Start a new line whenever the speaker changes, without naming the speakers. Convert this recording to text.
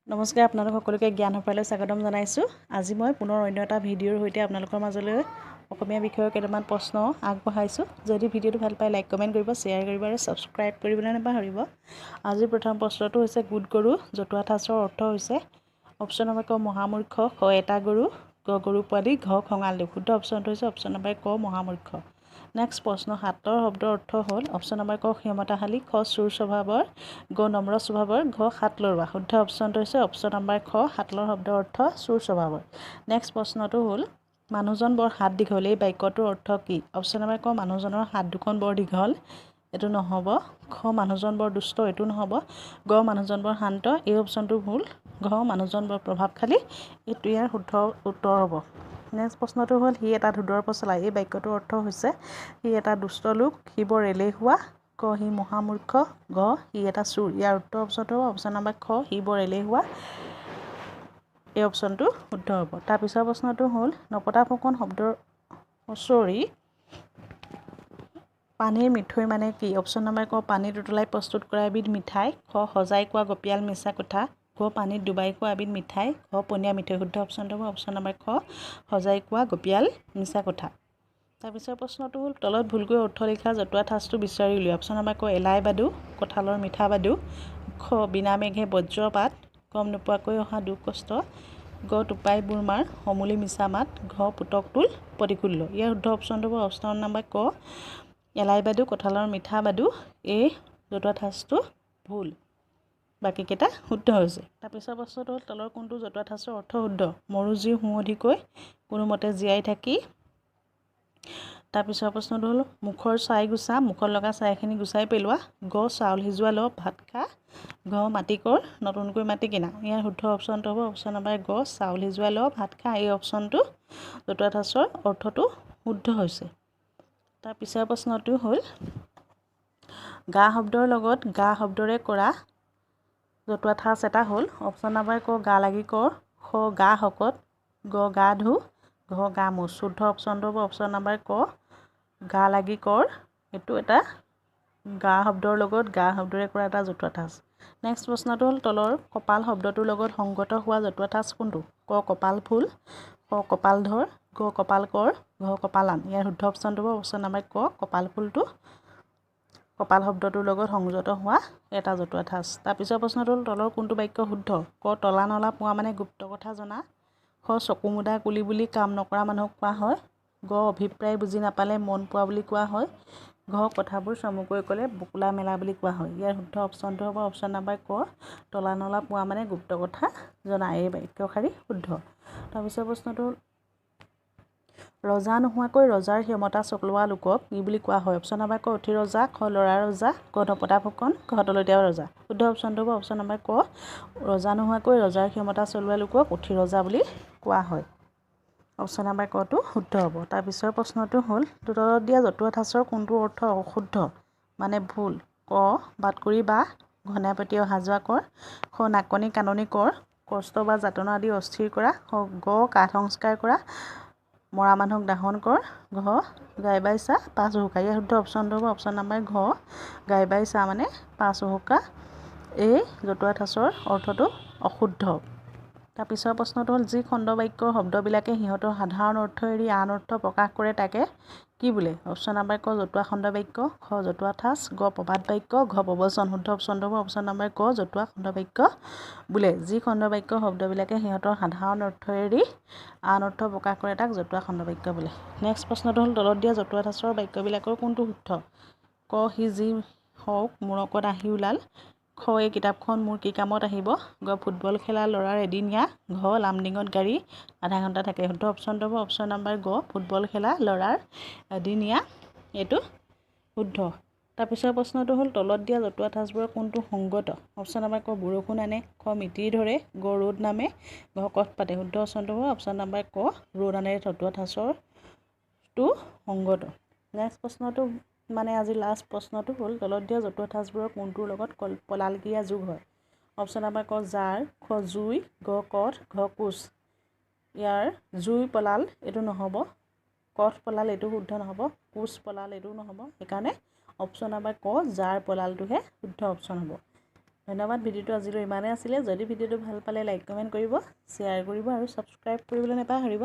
নমস্কাৰ আপোনালোক সকলোকে জ্ঞান সফালৈ স্বাগতম জনাইছোঁ। আজি মই পুনৰ অন্য এটা ভিডিঅ'ৰ সৈতে আপোনালোকৰ মাজলৈ অসমীয়া বিষয়ৰ কেইটামান প্ৰশ্ন আগবঢ়াইছোঁ। যদি ভিডিঅ'টো ভাল পায় লাইক কমেণ্ট কৰিব, শ্বেয়াৰ কৰিব আৰু ছাবস্ক্ৰাইব কৰিবলৈ নাপাহৰিব। আজিৰ প্ৰথম প্ৰশ্নটো হৈছে গোট গৰু জতুৱা ঠাঁচৰ অৰ্থ হৈছে অপশ্যন নম্বৰ ক মহামূৰ্খ, খ এটা গৰু, গ গৰু পোৱালি, ঘ খঙাল দুখ। শুদ্ধ অপশ্যনটো হৈছে অপশ্যন নম্বৰ ক মহামূৰ্খ। নেক্সট প্ৰশ্ন ৭ৰ শব্দৰ অৰ্থ হ'ল অপশ্যন নম্বৰ ক ক্ষমতাশালী, খ চোৰ স্বভাৱৰ, গ নম্ৰ স্বভাৱৰ, ঘ হাত লৰোৱা। শুদ্ধ অপশ্যনটো হৈছে অপশ্যন নম্বৰ খ হাতলৰ শব্দৰ অৰ্থ চোৰ স্বভাৱৰ। নেক্সট প্ৰশ্নটো হ'ল মানুহজন বৰ হাত দীঘল, এই বাক্যটোৰ অৰ্থ কি? অপশ্যন নম্বৰ ক মানুহজনৰ হাত দুখন বৰ দীঘল, এইটো নহ'ব। খ মানুহজন বৰ দুষ্ট, এইটো নহ'ব। গ মানুহজন বৰ শান্ত, এই অপশ্যনটো ভুল। ঘ মানুহজন বৰ প্ৰভাৱশালী, এইটো ইয়াৰ শুদ্ধ উত্তৰ হ'ব। নেক্সট প্ৰশ্নটো হ'ল সি এটা ধুদৰ পচলা, এই বাক্যটোৰ অৰ্থ হৈছে সি এটা দুষ্ট লোক, সি বৰ এলেহুৱা, ক সি মহামূৰ্খ, ঘ সি এটা চোৰ। ইয়াৰ উত্তৰ অপশ্যনটো হ'ব অপশ্যন নম্বৰ খ সি বৰ এলেহুৱা, এই অপশ্যনটো শুদ্ধ হ'ব। তাৰপিছৰ প্ৰশ্নটো হ'ল নপতা ফুকন শব্দৰ পানীৰ মিঠৈ মানে কি? অপশ্যন নম্বৰ ক পানীত উতলাই প্ৰস্তুত কৰা এবিধ মিঠাই, খ সজাই কোৱা গপিয়াল মিছা কথা, ঘ পানীত ডুবাই খোৱা এবিধ মিঠাই, ঘ পনীয়া মিঠৈ। শুদ্ধ অপশ্যনটো হ'ব অপশ্যন নম্বৰ খ সজাই কোৱা গপিয়াল মিছা কথা। তাৰপিছৰ প্ৰশ্নটো হ'ল তলত ভুলকৈ অৰ্থ লিখা জতুৱা ঠাঁচটো বিচাৰি উলিওৱা। অপশ্যন নম্বৰ ক এলাই বাদু, কঁঠালৰ মিঠা বাদু, খ বিনা মেঘে বজ্ৰপাত, গম নোপোৱাকৈ অহা দুখ কষ্ট, গ টোপাই বুৰমাৰ সমূলি মিছা মাত, ঘ পুতক তুল প্ৰতিকূল্য। ইয়াৰ শুদ্ধ অপশ্যনটো হ'ব অপশ্যন নম্বৰ ক এলাই বাদু, কঁঠালৰ মিঠা বাদু, এই জতুৱা ঠাঁচটো ভুল, বাকীকেইটা শুদ্ধ হৈছে। তাৰপিছৰ প্ৰশ্নটো হ'ল তলৰ কোনটো জতুৱা ঠাঁচৰ অৰ্থ শুদ্ধ? মৰো জী সুমধিকৈ কোনোমতে জীয়াই থাকি। তাৰপিছৰ প্ৰশ্নটো হ'ল মুখৰ ছাই গুচা, মুখত লগা ছাইখিনি গুচাই পেলোৱা, গ চাউল সিজোৱা ল ভাত খা, ঘ মাটি কৰ নতুনকৈ মাটি কিনা। ইয়াৰ শুদ্ধ অপশ্যনটো হ'ব অপশ্যন নম্বৰ গ চাউল সিজোৱা ল ভাত খা, এই অপশ্যনটো জতুৱা ঠাঁচৰ অৰ্থটো শুদ্ধ হৈছে। তাৰপিছৰ প্ৰশ্নটো হ'ল গা শব্দৰ লগত গা শব্দৰে কৰা জতুৱা ঠাঁচ এটা হ'ল অপশ্যন নম্বৰ ক গা লাগি কৰ, খ গা শকত, গ গা ধু, ঘ গা মোচ। শুদ্ধ অপশ্যনটো হ'ব অপশ্যন নম্বৰ ক গা লাগি কৰ, এইটো এটা গা শব্দৰ লগত গা শব্দৰে কৰা এটা জতুৱা ঠাঁচ। নেক্সট প্ৰশ্নটো হ'ল তলৰ কপাল শব্দটোৰ লগত সংগত হোৱা জতুৱা ঠাঁচ কোনটো? ক কপাল ফুল, খ কপাল ধৰ, গ কপাল কৰ, ঘ কপালান। ইয়াৰ শুদ্ধ অপশ্যনটো হ'ব অপশ্যন নম্বৰ ক কপাল ফুলটো কপাল শব্দটোৰ লগত সংযত হোৱা এটা জতুৱা ঠাঁচ। তাৰপিছৰ প্ৰশ্নটো হ'ল তলৰ কোনটো বাক্য শুদ্ধ? ক তলা নলা পোৱা মানে গুপ্ত কথা জনা, খ চকু মুদা কুলি বুলি কাম নকৰা মানুহক কোৱা হয়, গ অভিপ্ৰায় বুজি নাপালে মন পোৱা বুলি কোৱা হয়, ঘ কথাবোৰ চমুকৈ ক'লে বকুলা মেলা বুলি কোৱা হয়। ইয়াৰ শুদ্ধ অপশ্যনটো হ'ব অপশ্যন নম্বৰ ক তলা নলা পোৱা মানে গুপ্ত কথা জনা, এই বাক্য শাৰী শুদ্ধ। তাৰপিছৰ প্ৰশ্নটো হ'ল ৰজা নোহোৱাকৈ ৰজাৰ ক্ষমতা চলোৱা লোকক কি বুলি কোৱা হয়? অপশ্যন নম্বৰ ক উঠি ৰজা, খ ল'ৰা ৰজা, গ নপতা ফুকন, ঘ তলতীয়া ৰজা। শুদ্ধ অপশ্যনটো হ'ব অপশ্যন নম্বৰ ক ৰজা নোহোৱাকৈ ৰজাৰ ক্ষমতা চলোৱা লোকক উঠি ৰজা বুলি কোৱা হয়। অপশ্যন নম্বৰ কটো শুদ্ধ হ'ব। তাৰপিছৰ প্ৰশ্নটো হ'ল তলত দিয়া জতুৱা ঠাঁচৰ কোনটো অৰ্থ অশুদ্ধ মানে ভুল? ক বাট-কুৰি বাহ, ঘনাই পতি অহা যোৱা কৰ, খ নাকনি কাননি কৰ, কষ্ট বা যাতনা দি অস্থিৰ কৰা, গ কাঠ সংস্কাৰ কৰা, মৰা মানুহক দাহন কৰ, ঘ গাই বাই চা পাঁচ উহুকা। ইয়াৰ শুদ্ধ অপশ্যনটো হ'ব অপশ্যন নম্বৰ ঘ গাই বাই চা মানে পাঁচ উহুকা, এই জতুৱা ঠাঁচৰ অৰ্থটো অশুদ্ধ। তাৰপিছৰ প্ৰশ্নটো হ'ল যি খণ্ড বাক্যৰ শব্দবিলাকে সিহঁতৰ সাধাৰণ অৰ্থ এৰি আন অৰ্থ প্ৰকাশ কৰে তাকে কি বোলে? অপশ্যন নম্বৰ ক জতুৱা খণ্ড বাক্য, খ জতুৱা ঠাঁচ, গ প্ৰবাদ বাক্য, ঘ প্ৰবচন। শুদ্ধ অপশ্যনটো হ'ব অপশ্যন নম্বৰ ক জতুৱা খণ্ড বাক্য বোলে। যি খণ্ড বাক্যৰ শব্দবিলাকে সিহঁতৰ সাধাৰণ অৰ্থ এৰি আন অৰ্থ প্ৰকাশ কৰে তাক জতুৱা খণ্ড বাক্য বোলে। নেক্সট প্ৰশ্নটো হ'ল তলত দিয়া জতুৱা ঠাঁচৰ বাক্যবিলাকৰ কোনটো শুদ্ধ? ক সি যি হওক মূৰকত আহি ওলাল, খ এই কিতাপখন মোৰ কি কামত আহিব, গ ফুটবল খেলা ল'ৰাৰ এদিনীয়া, ঘ লামডিঙত গাড়ী আধা ঘণ্টা থাকে। শুদ্ধ অপশ্যনটো হ'ব অপশ্যন নম্বৰ গ ফুটবল খেলা ল'ৰাৰ এদিনীয়া, এইটো শুদ্ধ। তাৰপিছৰ প্ৰশ্নটো হ'ল তলত দিয়া জতুৱা ঠাঁচবোৰৰ কোনটো সংগত? অপশ্যন নম্বৰ ক বৰষুণ আনে, খ মিতিৰ ধৰে, গ ৰ'দ নামে, ঘ কঠ পাতে। শুদ্ধ অপশ্যনটো হ'ব অপশ্যন নম্বৰ ক ৰ'দ আনে জতুৱা ঠাঁচৰটো সংগত। নেক্সট প্ৰশ্নটো মানে আজি লাষ্ট প্ৰশ্নটো হ'ল তলত দিয়া জতুৱা ঠাঁচবোৰৰ কোনটোৰ লগত পলাল ক্ৰিয়া যোগ হয়? অপশ্যন নম্বৰ ক জাৰ, খ জুই, গ কঠ, ঘ কোচ। ইয়াৰ জুই পলাল এইটো নহ'ব, কঠ পলাল এইটো শুদ্ধ নহ'ব, কোচ পলাল এইটো নহ'ব, সেইকাৰণে অপশ্যন নম্বৰ ক জাৰ পলালটোহে শুদ্ধ অপশ্যন হ'ব। ধন্যবাদ। ভিডিঅ'টো আজিলৈ ইমানেই আছিলে। যদি ভিডিঅ'টো ভাল পালে লাইক কমেণ্ট কৰিব, শ্বেয়াৰ কৰিব আৰু ছাবস্ক্ৰাইব কৰিবলৈ নাপাহৰিব।